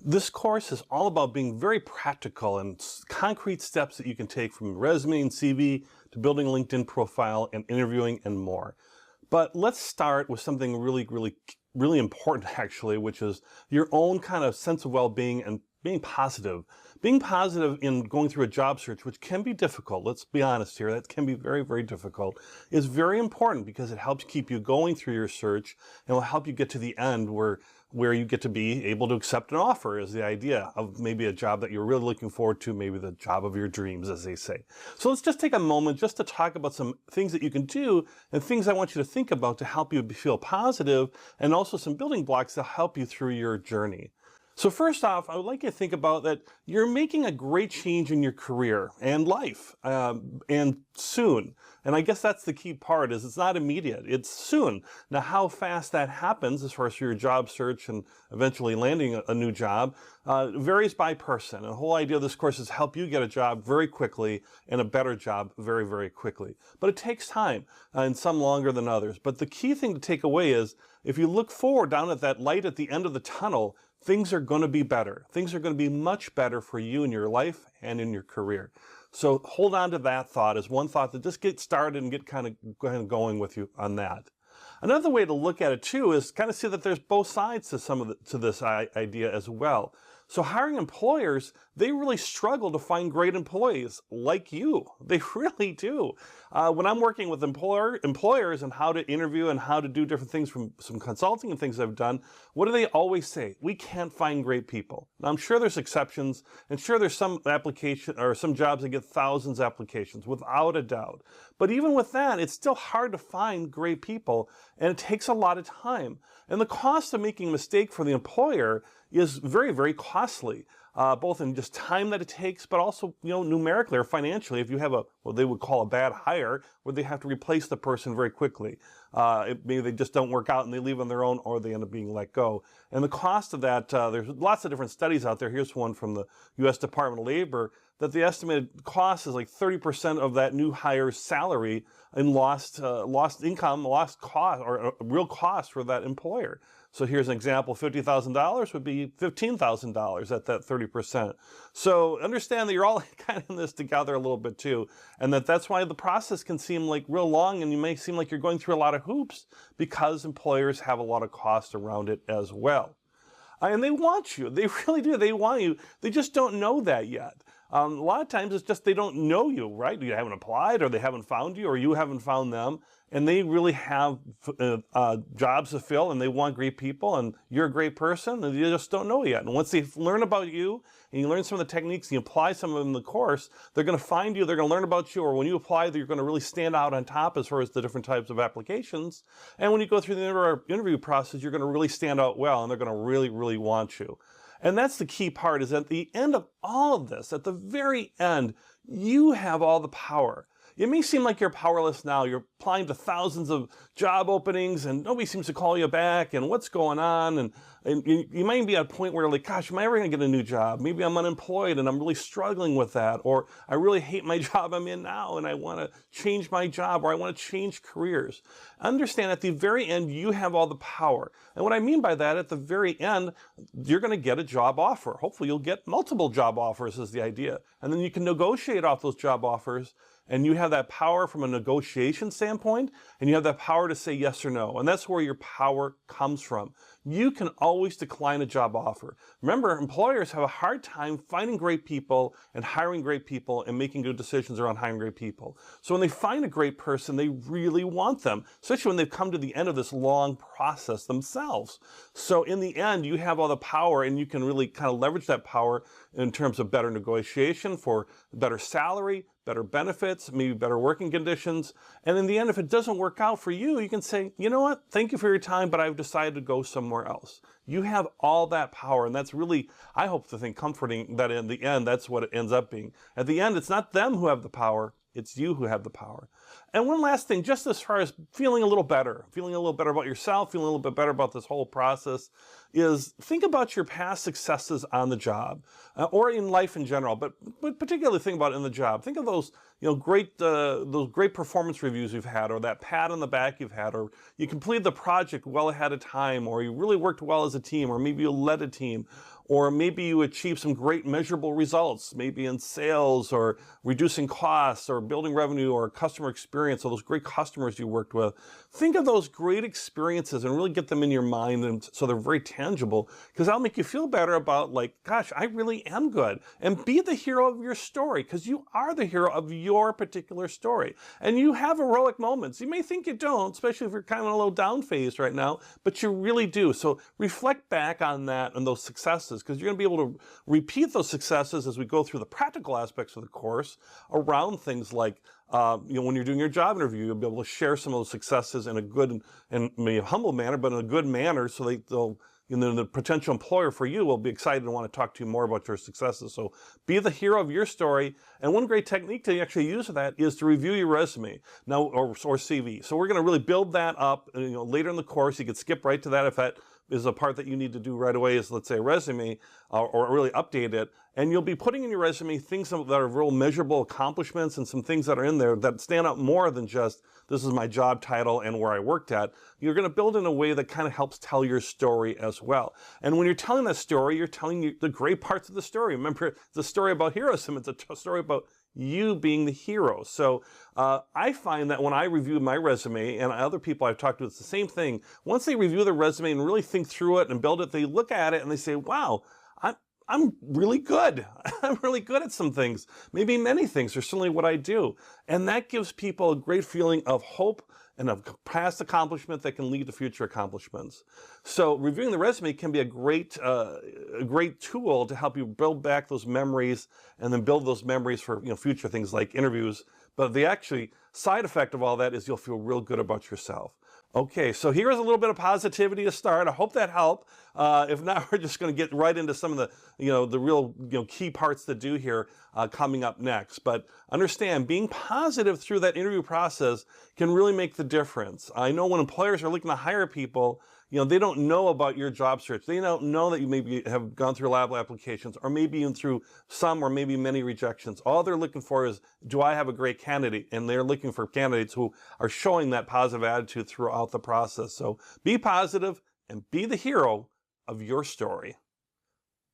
This course is all about being very practical and concrete steps that you can take from resume and CV to building a LinkedIn profile and interviewing and more. But let's start with something really important actually, which is your own kind of sense of well-being and being positive. Being positive in going through a job search, which can be difficult, let's be honest here, that can be very difficult, is very important because it helps keep you going through your search and will help you get to the end where you get to be able to accept an offer is the idea of maybe a job that you're really looking forward to, maybe the job of your dreams, as they say. So let's just take a moment just to talk about some things that you can do and things I want you to think about to help you feel positive, and also some building blocks to help you through your journey. So first off, I would like you to think about that you're making a great change in your career and life, and soon. And I guess that's the key part, is it's not immediate, it's soon. Now how fast that happens as far as your job search and eventually landing a new job varies by person. And the whole idea of this course is to help you get a job very quickly and a better job very quickly. But it takes time, and some longer than others. But the key thing to take away is, if you look forward down at that light at the end of the tunnel, things are going to be better. Things are going to be much better for you in your life and in your career. So hold on to that thought as one thought, to just get started and get kind of going with you on that. Another way to look at it too is kind of see that there's both sides to this idea as well. So hiring employers, they really struggle to find great employees like you. They really do. When I'm working with employers and how to interview and how to do different things from some consulting and things I've done, what do they always say? We can't find great people. Now, I'm sure there's exceptions, and sure there's some application or some jobs that get thousands of applications, without a doubt. But even with that, it's still hard to find great people, and it takes a lot of time. And the cost of making a mistake for the employer is very costly, both in just time that it takes, but also, numerically or financially, if you have what they would call a bad hire, where they have to replace the person very quickly. Maybe they just don't work out and they leave on their own, or they end up being let go. And the cost of that, there's lots of different studies out there. Here's one from the U.S. Department of Labor, that the estimated cost is like 30% of that new hire's salary in lost income, lost cost, or real cost for that employer. So here's an example: $50,000 would be $15,000 at that 30%. So understand that you're all kind of in this together a little bit too, and that's why the process can seem like real long, and you may seem like you're going through a lot of hoops, because employers have a lot of cost around it as well. And they want you. They really do. They want you. They just don't know that yet. A lot of times it's just they don't know you, right? You haven't applied, or they haven't found you, or you haven't found them. And they really have jobs to fill, and they want great people, and you're a great person, and you just don't know yet. And once they learn about you, and you learn some of the techniques, and you apply some of them in the course, they're going to find you, they're going to learn about you, or when you apply, you're going to really stand out on top as far as the different types of applications. And when you go through the interview process, you're going to really stand out well, and they're going to really want you. And that's the key part, is at the end of all of this, at the very end, you have all the power. It may seem like you're powerless now. You're applying to thousands of job openings and nobody seems to call you back, and what's going on? And you might be at a point where, like, gosh, am I ever going to get a new job? Maybe I'm unemployed and I'm really struggling with that. Or I really hate my job I'm in now and I want to change my job, or I want to change careers. Understand, at the very end, you have all the power. And what I mean by that, at the very end, you're going to get a job offer. Hopefully you'll get multiple job offers is the idea. And then you can negotiate off those job offers. And you have that power from a negotiation standpoint, and you have that power to say yes or no. And that's where your power comes from. You can always decline a job offer. Remember, employers have a hard time finding great people and hiring great people and making good decisions around hiring great people. So when they find a great person, they really want them, especially when they've come to the end of this long process themselves. So in the end, you have all the power, and you can really kind of leverage that power in terms of better negotiation for better salary, better benefits, maybe better working conditions. And in the end, if it doesn't work out for you, you can say, you know what, thank you for your time, but I've decided to go somewhere else. You have all that power, and that's really, I hope to think, comforting, that in the end, that's what it ends up being. At the end, it's not them who have the power, it's you who have the power. And one last thing, just as far as feeling a little better about yourself, feeling a little bit better about this whole process, is think about your past successes on the job, or in life in general, but particularly think about it in the job. Think of those, those great performance reviews you've had, or that pat on the back you've had, or you completed the project well ahead of time, or you really worked well as a team, or maybe you led a team, or maybe you achieve some great measurable results, maybe in sales or reducing costs or building revenue or customer experience, or those great customers you worked with. Think of those great experiences and really get them in your mind, and so they're very tangible, because that'll make you feel better about, like, gosh, I really am good. And be the hero of your story, because you are the hero of your particular story. And you have heroic moments. You may think you don't, especially if you're kind of in a little down phase right now, but you really do. So reflect back on that and those successes, because you're going to be able to repeat those successes as we go through the practical aspects of the course around things like, when you're doing your job interview, you'll be able to share some of those successes in a good and maybe a humble manner, but in a good manner, so they'll, the potential employer for you will be excited and want to talk to you more about your successes. So be the hero of your story. And one great technique to actually use for that is to review your resume now, or CV. So we're going to really build that up, later in the course. You could skip right to that if that is a part that you need to do right away, is, let's say, a resume, or really update it. And you'll be putting in your resume things that are real measurable accomplishments, and some things that are in there that stand out more than just, this is my job title and where I worked at. You're going to build in a way that kind of helps tell your story as well. And when you're telling that story, you're telling the great parts of the story. Remember, it's a story about heroism. It's a story about you being the hero. So I find that when I review my resume, and other people I've talked to, it's the same thing. Once they review their resume and really think through it and build it, they look at it and they say, wow, I'm really good. I'm really good at some things, maybe many things, or certainly what I do. And that gives people a great feeling of hope and of past accomplishment that can lead to future accomplishments. So reviewing the resume can be a great tool to help you build back those memories, and then build those memories for future things like interviews. But the actually side effect of all that is you'll feel real good about yourself. Okay, so here's a little bit of positivity to start. I hope that helped. If not, we're just going to get right into some of the, the real, key parts to do here coming up next. But understand, being positive through that interview process can really make the difference. I know when employers are looking to hire people, they don't know about your job search. They don't know that you maybe have gone through a lot of applications, or maybe even through some or maybe many rejections. All they're looking for is, do I have a great candidate? And they're looking for candidates who are showing that positive attitude throughout the process. So be positive and be the hero of your story.